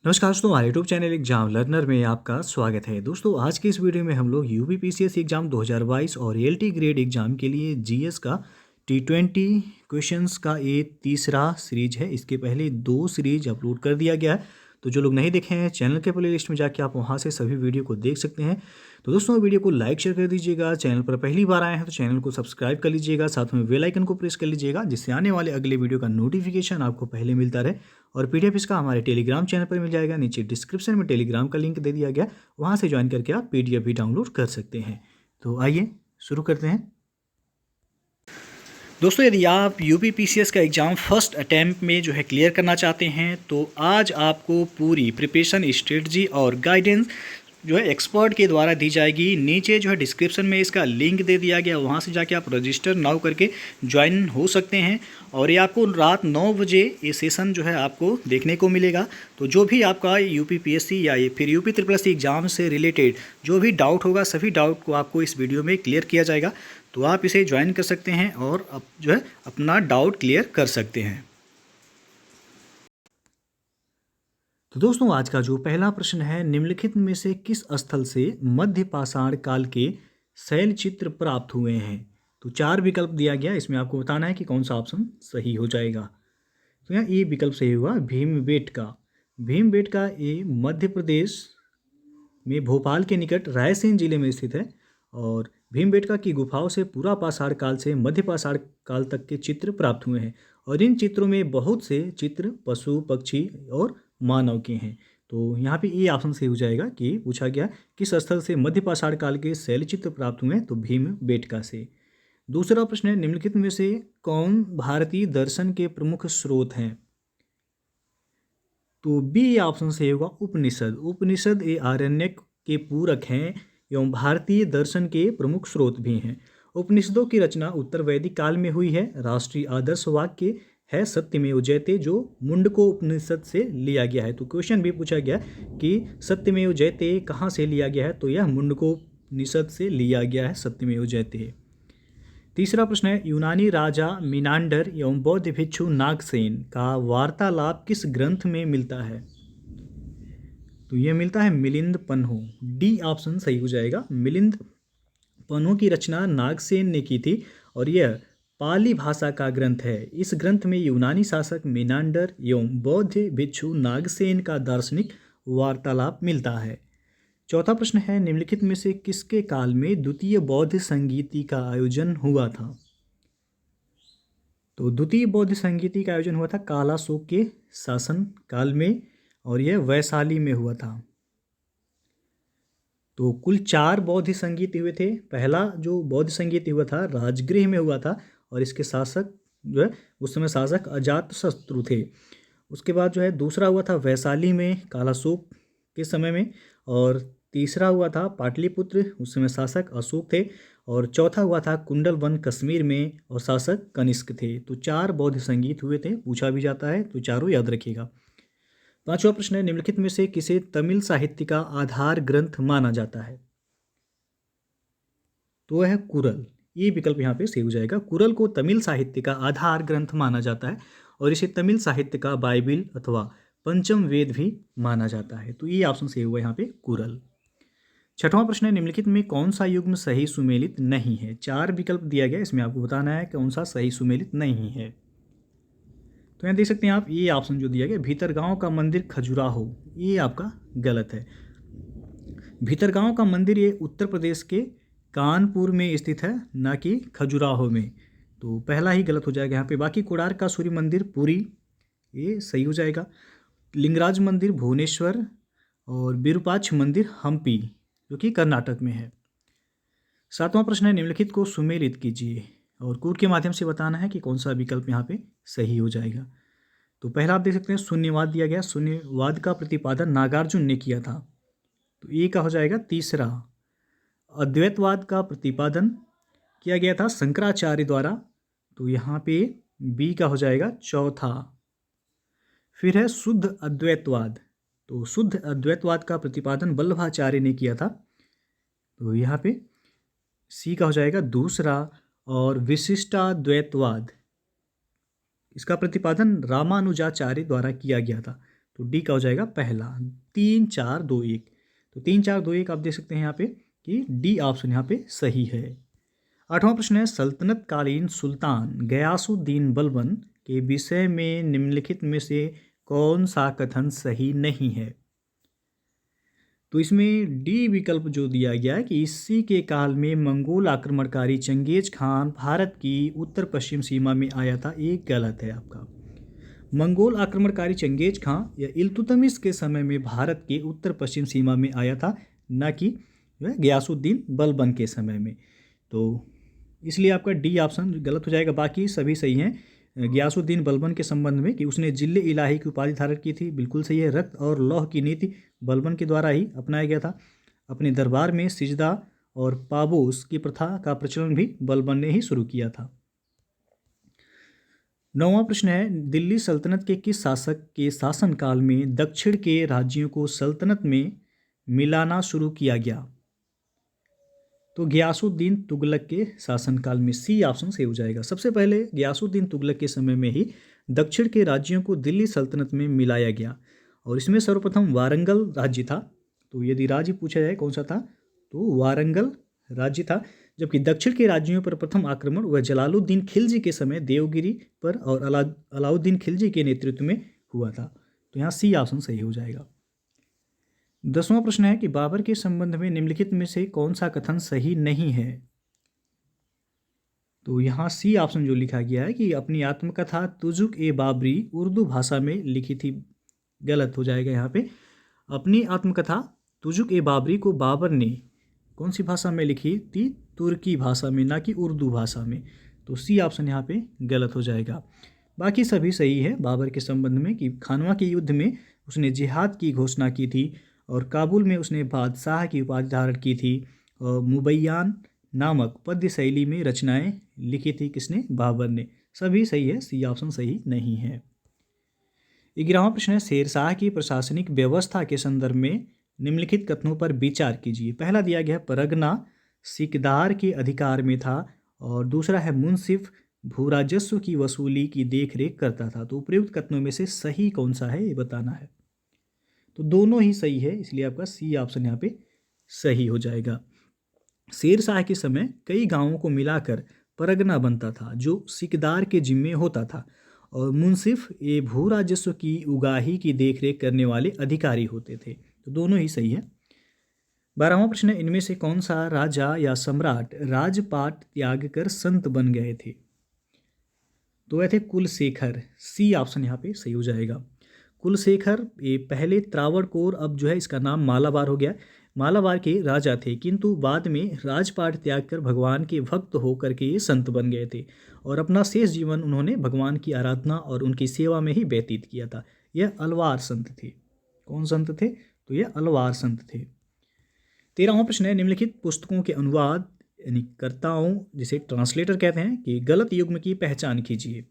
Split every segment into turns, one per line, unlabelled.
नमस्कार दोस्तों, हमारे यूट्यूब चैनल एग्जाम लर्नर में आपका स्वागत है। दोस्तों, आज के इस वीडियो में हम लोग यूपीपीसीएस एग्जाम 2022 और एलटी ग्रेड एग्जाम के लिए जीएस का T20 क्वेश्चंस का ये तीसरा सीरीज है। इसके पहले दो सीरीज अपलोड कर दिया गया है, तो जो लोग नहीं देखे हैं चैनल के प्लेलिस्ट में जाके आप वहां से सभी वीडियो को देख सकते हैं। तो दोस्तों, वीडियो को लाइक शेयर कर दीजिएगा। चैनल पर पहली बार आए हैं तो चैनल को सब्सक्राइब कर लीजिएगा, साथ में बेल आइकन को प्रेस कर लीजिएगा, जिससे आने वाले अगले वीडियो का नोटिफिकेशन आपको पहले मिलता रहे। और पीडीएफ इसका हमारे टेलीग्राम चैनल पर मिल जाएगा। नीचे डिस्क्रिप्शन में टेलीग्राम का लिंक दे दिया गया, वहाँ से ज्वाइन करके आप पीडीएफ भी डाउनलोड कर सकते हैं। तो आइए शुरू करते हैं। दोस्तों, यदि आप यूपीपीसीएस का एग्ज़ाम फर्स्ट अटैम्प्ट में जो है क्लियर करना चाहते हैं, तो आज आपको पूरी प्रिपरेशन स्ट्रेटजी और गाइडेंस जो है एक्सपर्ट के द्वारा दी जाएगी। नीचे जो है डिस्क्रिप्शन में इसका लिंक दे दिया गया, वहाँ से जाके आप रजिस्टर नाउ करके ज्वाइन हो सकते हैं। और ये आपको रात 9 बजे ये सेशन जो है आपको देखने को मिलेगा। तो जो भी आपका यूपीपीएससी या फिर UP triple S C exam से रिलेटेड जो भी डाउट होगा, सभी डाउट को आपको इस वीडियो में क्लियर किया जाएगा। तो आप इसे ज्वाइन कर सकते हैं और अब जो है अपना डाउट क्लियर कर सकते हैं। तो दोस्तों, आज का जो पहला प्रश्न है, निम्नलिखित में से किस स्थल से मध्य पाषाण काल के शैल चित्र प्राप्त हुए हैं? तो 4 विकल्प दिया गया, इसमें आपको बताना है कि कौन सा ऑप्शन सही हो जाएगा। तो यहाँ ए विकल्प सही हुआ, भीमबेटका। भीमबेटका ये मध्य प्रदेश में भोपाल के निकट रायसेन जिले में स्थित है। और भीमबेटका की गुफाओं से पूरा पाषाण काल से मध्य पाषाण काल तक के चित्र प्राप्त हुए हैं। और इन चित्रों में बहुत से चित्र पशु, पक्षी और मानव के हैं। तो यहाँ पे ये ऑप्शन सही हो जाएगा कि पूछा गया किस स्थल से मध्य पाषाण काल के शैल चित्र प्राप्त हुए हैं, तो भीमबेटका से। दूसरा प्रश्न है, निम्नलिखित में से कौन भारतीय दर्शन के प्रमुख स्रोत हैं? तो बी ऑप्शन सही होगा, उपनिषद। उपनिषद ये आरण्यक के पूरक हैं एवं भारतीय दर्शन के प्रमुख स्रोत भी हैं। उपनिषदों की रचना उत्तर वैदिक काल में हुई है। राष्ट्रीय आदर्श वाक्य है सत्यमेव जयते, जो मुंडको उपनिषद से लिया गया है। तो क्वेश्चन भी पूछा गया कि सत्यमेव जयते कहाँ से लिया गया है, तो यह मुंडको उपनिषद से लिया गया है, सत्यमेव जयते। तीसरा प्रश्न है, यूनानी राजा मिनांडर एवं बौद्ध भिक्षु नागसेन का वार्तालाप किस ग्रंथ में मिलता है? तो यह मिलता है मिलिंद पन्हो। डी ऑप्शन सही हो जाएगा। मिलिंद पन्हो की रचना नागसेन ने की थी और यह पाली भाषा का ग्रंथ है। इस ग्रंथ में यूनानी शासक मिनांडर एवं बौद्ध भिक्षु नागसेन का दार्शनिक वार्तालाप मिलता है। चौथा प्रश्न है, निम्नलिखित में से किसके काल में द्वितीय बौद्ध संगीति का आयोजन हुआ था? तो द्वितीय बौद्ध संगीति का आयोजन हुआ था कालाशोक के शासन काल में, और यह वैशाली में हुआ था। तो कुल 4 बौद्ध संगीत हुए थे। पहला जो बौद्ध संगीत हुआ था राजगृह में हुआ था, और इसके शासक जो है उस समय शासक अजातशत्रु थे। उसके बाद जो है दूसरा हुआ था वैशाली में कालाशोक के समय में, और तीसरा हुआ था पाटलिपुत्र, उस समय शासक अशोक थे। और चौथा हुआ था कुंडलवन कश्मीर में, और शासक कनिष्क थे। तो 4 बौद्ध संगीत हुए थे, पूछा भी जाता है, तो चारों याद रखिएगा। पांचवा प्रश्न है, निम्नलिखित में से किसे तमिल साहित्य का आधार ग्रंथ माना जाता है? तो वह है कुरल। ये विकल्प यहाँ पे सही हो जाएगा। कुरल को तमिल साहित्य का आधार ग्रंथ माना जाता है, और इसे तमिल साहित्य का बाइबिल अथवा पंचम वेद भी माना जाता है। तो ये ऑप्शन सही हुआ यहाँ पे कुरल। छठवां प्रश्न है, निम्नलिखित में कौन सा युग्म सही सुमेलित नहीं है? 4 विकल्प दिया गया, इसमें आपको बताना है कौन सा सही सुमेलित नहीं है। तो यहाँ देख सकते हैं आप, ये ऑप्शन जो दिया गया भीतरगांव का मंदिर खजुराहो, ये आपका गलत है। भीतरगांव का मंदिर ये उत्तर प्रदेश के कानपुर में स्थित है, ना कि खजुराहो में। तो पहला ही गलत हो जाएगा यहाँ पे। बाकी कोणार्क का सूर्य मंदिर पुरी, ये सही हो जाएगा। लिंगराज मंदिर भुवनेश्वर, और विरूपाक्ष मंदिर हम्पी, जो कि कर्नाटक में है। सातवां प्रश्न है, निम्नलिखित को सुमेलित कीजिए, और कोड के माध्यम से बताना है कि कौन सा विकल्प यहाँ पे सही हो जाएगा। तो पहला आप देख सकते हैं शून्यवाद दिया गया। शून्यवाद का प्रतिपादन नागार्जुन ने किया था, तो ये का हो जाएगा तीसरा। अद्वैतवाद का प्रतिपादन किया गया था शंकराचार्य द्वारा, तो यहाँ पे बी का हो जाएगा चौथा। फिर है शुद्ध अद्वैतवाद, तो शुद्ध अद्वैतवाद का प्रतिपादन वल्लभाचार्य ने किया था, तो यहाँ पे सी का हो जाएगा दूसरा। और विशिष्टाद्वैतवाद, इसका प्रतिपादन रामानुजाचार्य द्वारा किया गया था, तो डी का हो जाएगा पहला। 3-4-2-1, तो 3-4-2-1 आप देख सकते हैं यहाँ पे कि डी ऑप्शन यहाँ पे सही है। 8वां प्रश्न है, सल्तनत कालीन सुल्तान गयासुद्दीन बलबन के विषय में निम्नलिखित में से कौन सा कथन सही नहीं है? तो इसमें डी विकल्प जो दिया गया है कि इसी के काल में मंगोल आक्रमणकारी चंगेज खान भारत की उत्तर पश्चिम सीमा में आया था, ये गलत है आपका। मंगोल आक्रमणकारी चंगेज खान या इल्तुतमिश के समय में भारत के उत्तर पश्चिम सीमा में आया था, न कि गयासुद्दीन बलबन के समय में। तो इसलिए आपका डी ऑप्शन गलत हो जाएगा, बाकी सभी सही हैं। गयासुद्दीन बलबन के संबंध में कि उसने जिले इलाही की उपाधि धारण की थी, बिल्कुल सही है। रक्त और लौह की नीति बलबन के द्वारा ही अपनाया गया था। अपने दरबार में सिजदा और पाबोस की प्रथा का प्रचलन भी बलबन ने ही शुरू किया था। 9वां प्रश्न है, दिल्ली सल्तनत के किस शासक के शासनकाल में दक्षिण के राज्यों को सल्तनत में मिलाना शुरू किया गया? तो गयासुद्दीन तुगलक के शासनकाल में, सी ऑप्शन सही हो जाएगा। सबसे पहले गयासुद्दीन तुगलक के समय में ही दक्षिण के राज्यों को दिल्ली सल्तनत में मिलाया गया और इसमें सर्वप्रथम वारंगल राज्य था। तो यदि राज्य पूछा जाए कौन सा था, तो वारंगल राज्य था। जबकि दक्षिण के राज्यों पर प्रथम आक्रमण वह जलालुद्दीन खिलजी के समय देवगिरी पर और अलाउद्दीन खिलजी के नेतृत्व में हुआ था। तो यहाँ सी ऑप्शन सही हो जाएगा। 10वां प्रश्न है कि बाबर के संबंध में निम्नलिखित में से कौन सा कथन सही नहीं है? तो यहाँ सी ऑप्शन जो लिखा गया है कि अपनी आत्मकथा तुजुक ए बाबरी उर्दू भाषा में लिखी थी, गलत हो जाएगा यहाँ पे। अपनी आत्मकथा तुजुक ए बाबरी को बाबर ने कौन सी भाषा में लिखी थी? तुर्की भाषा में, ना कि उर्दू भाषा में। तो सी ऑप्शन यहाँ पे गलत हो जाएगा। बाकी सभी सही है बाबर के संबंध में कि खानवा के युद्ध में उसने जिहाद की घोषणा की थी और काबुल में उसने बादशाह की उपाधि धारण की थी और मुबैयान नामक पद्य शैली में रचनाएं लिखी थी। किसने? बाबर ने। सभी सही है, सी ऑप्शन सही नहीं है। 11वां प्रश्न है, शेरशाह की प्रशासनिक व्यवस्था के संदर्भ में निम्नलिखित कथनों पर विचार कीजिए। पहला दिया गया परगना सिकदार के अधिकार में था और दूसरा है मुंसिफ भूराजस्व की वसूली की देखरेख करता था। तो उपयुक्त कथनों में से सही कौन सा है ये बताना है। तो दोनों ही सही है, इसलिए आपका सी ऑप्शन यहाँ पे सही हो जाएगा। शेरशाह के समय कई गांवों को मिलाकर परगना बनता था जो सिकदार के जिम्मे होता था और मुंसिफ ये भू राजस्व की उगाही की देखरेख करने वाले अधिकारी होते थे। तो दोनों ही सही है। 12वां प्रश्न है, इनमें से कौन सा राजा या सम्राट राजपाट त्याग कर संत बन गए थे? तो वह थे कुलशेखर। सी ऑप्शन यहाँ पे सही हो जाएगा। कुलशेखर ये पहले त्रावणकोर, अब जो है इसका नाम मालाबार हो गया, मालाबार के राजा थे, किंतु बाद में राजपाट त्याग कर भगवान के भक्त होकर के ये संत बन गए थे और अपना शेष जीवन उन्होंने भगवान की आराधना और उनकी सेवा में ही व्यतीत किया था। यह अलवार संत थे। कौन संत थे? तो ये अलवार संत थे। 13वां प्रश्न है, निम्नलिखित पुस्तकों के अनुवाद यानी कर्ताओं जिसे ट्रांसलेटर कहते हैं कि गलत युग्म की पहचान कीजिए।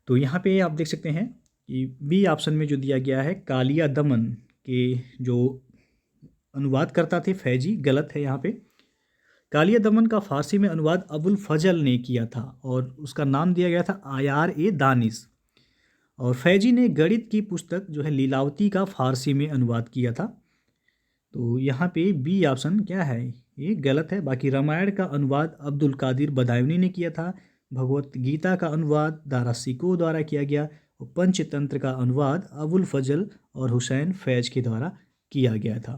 तो यहाँ पे आप देख सकते हैं कि बी ऑप्शन में जो दिया गया है कालिया दमन के जो अनुवाद करता थे फैजी, गलत है यहाँ पे। कालिया दमन का फारसी में अनुवाद अबुल फजल ने किया था और उसका नाम दिया गया था आयार ए दानिश। और फैजी ने गणित की पुस्तक जो है लीलावती का फारसी में अनुवाद किया था। तो यहाँ पे बी ऑप्शन क्या है, ये गलत है। बाकी रामायण का अनुवाद अब्दुल कादिर बदायूनी ने किया था, भगवत गीता का अनुवाद दारा सिको द्वारा किया गया और पंचतंत्र का अनुवाद अबुल फजल और हुसैन फैज के द्वारा किया गया था।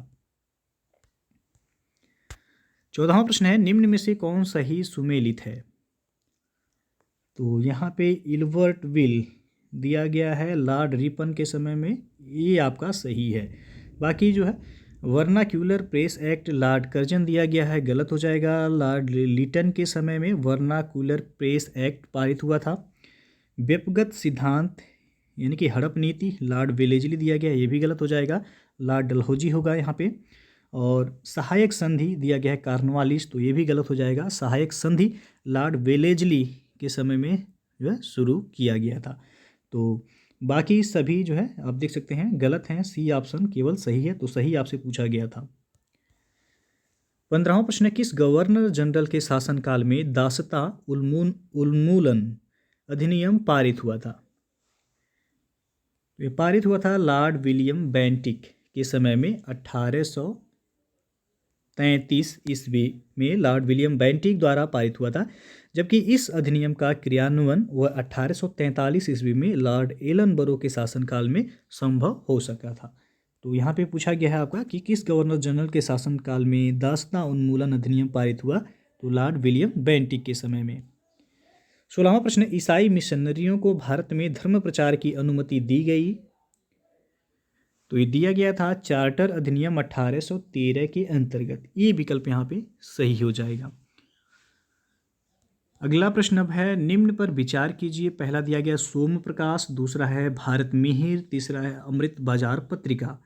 14वां प्रश्न है, निम्न में से कौन सही सुमेलित है? तो यहाँ पे इल्बर्ट विल दिया गया है लॉर्ड रिपन के समय में, ये आपका सही है। बाकी जो है vernacular press act Lord Curzon दिया गया है, गलत हो जाएगा। लॉर्ड लिटन के समय में वर्नाक्यूलर प्रेस एक्ट पारित हुआ था। व्यक्तिगत सिद्धांत यानी कि हड़प नीति लॉर्ड वेलेजली दिया गया, ये भी गलत हो जाएगा। लॉर्ड डलहौजी होगा यहाँ पे। और सहायक संधि दिया गया है कार्नवालिस, तो ये भी गलत हो जाएगा। सहायक संधि लॉर्ड वेलेजली के समय में जो है शुरू किया गया था। तो बाकी सभी जो है आप देख सकते हैं गलत हैं, सी ऑप्शन केवल सही है। तो सही आपसे पूछा गया था। 15वां प्रश्न है, किस गवर्नर जनरल के शासनकाल में दासता उन्मूलन अधिनियम पारित हुआ था? ये पारित हुआ था लॉर्ड विलियम बेंटिक के समय में 1833 ईस्वी में लॉर्ड विलियम बेंटिक द्वारा पारित हुआ था, जबकि इस अधिनियम का क्रियान्वयन वह 1843 ईस्वी में लॉर्ड एलनबरो के शासनकाल में संभव हो सका था। तो यहाँ पे पूछा गया है आपका कि किस गवर्नर जनरल के शासनकाल में दासता उन्मूलन अधिनियम पारित हुआ, तो लॉर्ड विलियम बेंटिक के समय में। 16वां प्रश्न, ईसाई मिशनरियों को भारत में धर्म प्रचार की अनुमति दी गई, तो ये दिया गया था चार्टर अधिनियम 1813 के अंतर्गत। ये विकल्प यहाँ पे सही हो जाएगा। अगला प्रश्न अब है, निम्न पर विचार कीजिए। पहला दिया गया सोम प्रकाश, दूसरा है भारत मिहिर, तीसरा है अमृत बाजार पत्रिका।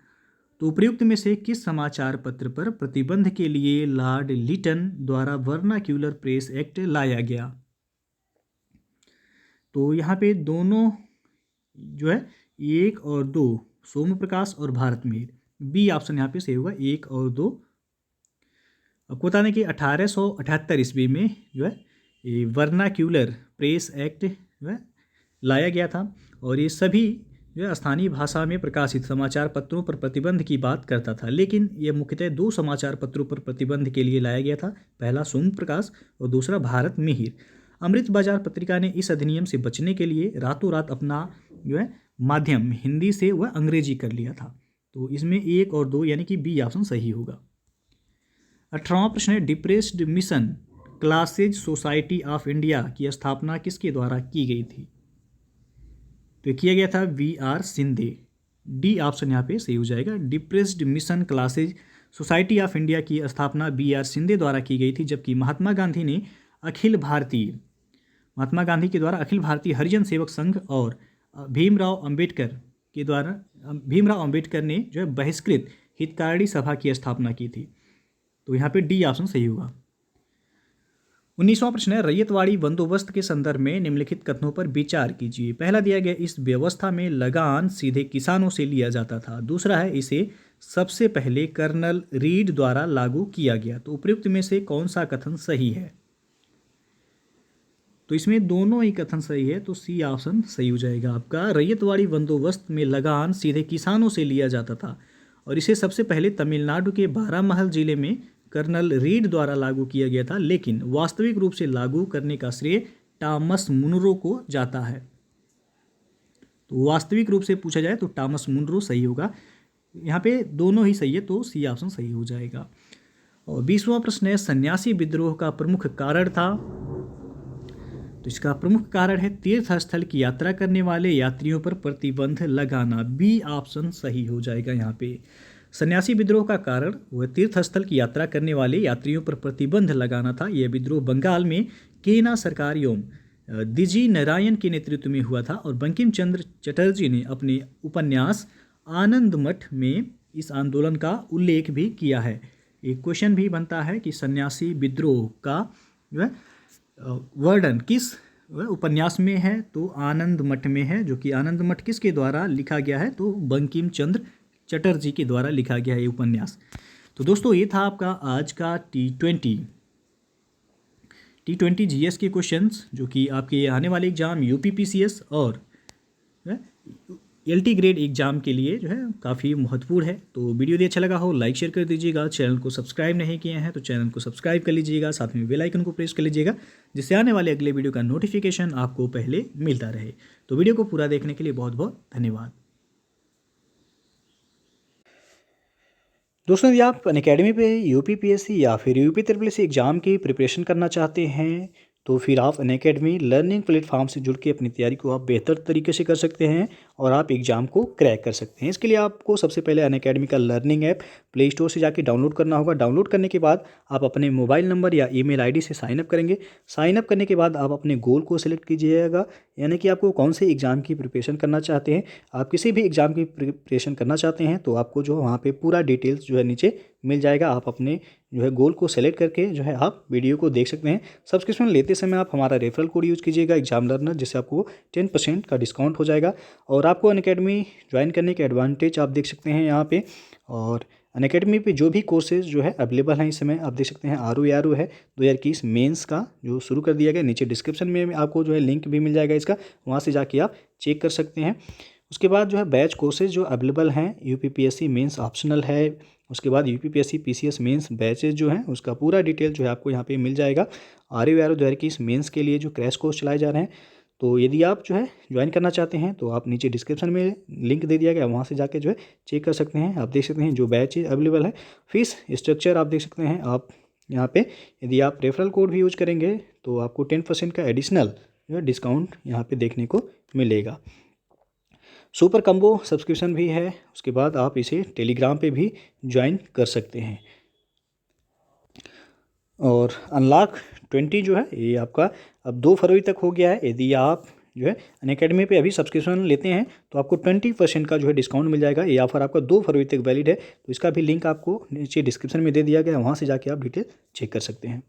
तो उपयुक्त में से किस समाचार पत्र पर प्रतिबंध के लिए लॉर्ड लिटन द्वारा वर्नाक्यूलर प्रेस एक्ट लाया गया? तो यहाँ पे दोनों जो है 1 और 2, सोम प्रकाश और भारत मिहिर, बी ऑप्शन यहाँ पे सही होगा, 1 और 2। आपको बता दें कि 1878 ईस्वी में जो है ये वर्नाक्यूलर प्रेस एक्ट जो है लाया गया था, और ये सभी जो है स्थानीय भाषा में प्रकाशित समाचार पत्रों पर प्रतिबंध की बात करता था। लेकिन ये मुख्यतः 2 समाचार पत्रों पर प्रतिबंध के लिए लाया गया था, पहला सोम प्रकाश और दूसरा भारत मिहिर। अमृत बाजार पत्रिका ने इस अधिनियम से बचने के लिए रातों रात अपना जो है माध्यम हिंदी से वह अंग्रेजी कर लिया था। तो इसमें 1 और 2 यानी कि बी ऑप्शन सही होगा। 18वां प्रश्न है, depressed mission classes society of India की स्थापना किसके द्वारा की गई थी? तो किया गया था वी.आर. सिंधे, डी ऑप्शन यहाँ पे सही हो जाएगा। Depressed mission classes society of India की स्थापना वी.आर. सिंधे द्वारा की गई थी, जबकि महात्मा गांधी के द्वारा अखिल भारतीय हरिजन सेवक संघ और भीमराव अंबेडकर ने जो है बहिष्कृत हितकारी सभा की स्थापना की थी। तो यहाँ पे डी ऑप्शन सही होगा। 19वां प्रश्न है, रैयतवाड़ी बंदोबस्त के संदर्भ में निम्नलिखित कथनों पर विचार कीजिए। पहला दिया गया, इस व्यवस्था में लगान सीधे किसानों से लिया जाता था। दूसरा है, इसे सबसे पहले कर्नल रीड द्वारा लागू किया गया। तो उपयुक्त में से कौन सा कथन सही है? तो इसमें दोनों ही कथन सही है, तो सी ऑप्शन सही हो जाएगा आपका। रैयतवाड़ी बंदोबस्त में लगान सीधे किसानों से लिया जाता था और इसे सबसे पहले तमिलनाडु के बारामहल जिले में कर्नल रीड द्वारा लागू किया गया था, लेकिन वास्तविक रूप से लागू करने का श्रेय टॉमस मुनरो को जाता है। तो वास्तविक रूप से पूछा जाए तो टॉमस मुनरो सही होगा। यहाँ पे दोनों ही सही है, तो सी ऑप्शन सही हो जाएगा। और 20वां प्रश्न है, सन्यासी विद्रोह का प्रमुख कारण था। तो इसका प्रमुख कारण है तीर्थ स्थल की यात्रा करने वाले यात्रियों पर प्रतिबंध लगाना। बी ऑप्शन सही हो जाएगा। यहाँ पे सन्यासी विद्रोह का कारण वह तीर्थ स्थल की यात्रा करने वाले यात्रियों पर प्रतिबंध लगाना था। यह विद्रोह बंगाल में केना सरकार एवं दिजी नारायण के नेतृत्व में हुआ था और बंकिम चंद्र चटर्जी ने अपने उपन्यास आनंद मठ में इस आंदोलन का उल्लेख भी किया है। एक क्वेश्चन भी बनता है कि सन्यासी विद्रोह का जो है वर्णन किस उपन्यास में है? तो आनंद मठ में है, जो कि आनंद मठ किसके द्वारा लिखा गया है? तो बंकिम चंद्र चटर्जी के द्वारा लिखा गया है ये उपन्यास। तो दोस्तों ये था आपका आज का T20 GS के क्वेश्चंस, जो कि आपके आने वाले एग्जाम UPPCS और LT ग्रेड एग्जाम के लिए जो है काफ़ी महत्वपूर्ण है। तो वीडियो यदि अच्छा लगा हो लाइक शेयर कर दीजिएगा। चैनल को सब्सक्राइब नहीं किए हैं तो चैनल को सब्सक्राइब कर लीजिएगा, साथ में बेल आइकन को प्रेस कर लीजिएगा, जिससे आने वाले अगले वीडियो का नोटिफिकेशन आपको पहले मिलता रहे। तो वीडियो को पूरा देखने के लिए बहुत बहुत धन्यवाद। दोस्तों यदि आप अनअकैडमी पे UPPSC या फिर UPSC एग्ज़ाम की प्रिपरेशन करना चाहते हैं तो फिर आप अनअकैडमी लर्निंग प्लेटफॉर्म से जुड़ के अपनी तैयारी को आप बेहतर तरीके से कर सकते हैं और आप एग्ज़ाम को क्रैक कर सकते हैं। इसके लिए आपको सबसे पहले अनअकैडमी का लर्निंग ऐप प्ले स्टोर से जाके डाउनलोड करना होगा। डाउनलोड करने के बाद आप अपने मोबाइल नंबर या ईमेल आईडी से साइनअप करेंगे। साइनअप करने के बाद आप अपने गोल को सिलेक्ट कीजिएगा, यानी कि आपको कौन से एग्ज़ाम की प्रिपरेशन करना चाहते हैं। आप किसी भी एग्ज़ाम की प्रिपरेशन करना चाहते हैं तो आपको जो वहाँ पर पूरा डिटेल्स जो है नीचे मिल जाएगा। आप अपने जो है गोल को सेलेक्ट करके जो है आप वीडियो को देख सकते हैं। सब्सक्रिप्शन लेते समय आप हमारा रेफरल कोड यूज़ कीजिएगा एग्जाम लर्नर, जिससे आपको 10% का डिस्काउंट हो जाएगा। और आपको अनअकैडमी ज्वाइन करने के एडवांटेज आप देख सकते हैं यहाँ पे। और अनअकैडमी पे जो भी कोर्सेज जो है अवेलेबल हैं इस समय आप देख सकते हैं। ROE है 2021 मेंस का जो शुरू कर दिया गया। नीचे डिस्क्रिप्शन में आपको जो है लिंक भी मिल जाएगा इसका, वहाँ से जाके आप चेक कर सकते हैं। उसके बाद जो है बैच कोर्सेज जो अवेलेबल हैं, यूपीपीएससी मेंस ऑप्शनल है, उसके बाद यूपीपीएससी पीसीएस मेंस बैचेज जो हैं उसका पूरा डिटेल जो है आपको यहाँ पे मिल जाएगा। RU 2021 मेंस के लिए जो क्रैश कोर्स चलाए जा रहे हैं, तो यदि आप जो है ज्वाइन करना चाहते हैं तो आप नीचे डिस्क्रिप्शन में लिंक दे दिया गया, वहाँ से जाके जो है चेक कर सकते हैं। आप देख सकते हैं जो बैच अवेलेबल है, फीस स्ट्रक्चर आप देख सकते हैं। आप यहाँ पे यदि आप रेफरल कोड भी यूज करेंगे तो आपको 10% का एडिशनल जो है डिस्काउंट यहाँ पे देखने को मिलेगा। सुपर कम्बो सब्सक्रिप्शन भी है, उसके बाद आप इसे टेलीग्राम पे भी ज्वाइन कर सकते हैं। और अनलॉक 20 जो है ये आपका अब 2 फरवरी तक हो गया है। यदि आप जो है अनअकैडमी पे अभी सब्सक्रिप्शन लेते हैं तो आपको 20% का जो है डिस्काउंट मिल जाएगा। ये ऑफर आपका 2 फरवरी तक वैलिड है, तो इसका भी लिंक आपको नीचे डिस्क्रिप्शन में दे दिया गया है, वहाँ से जाके आप डिटेल चेक कर सकते हैं।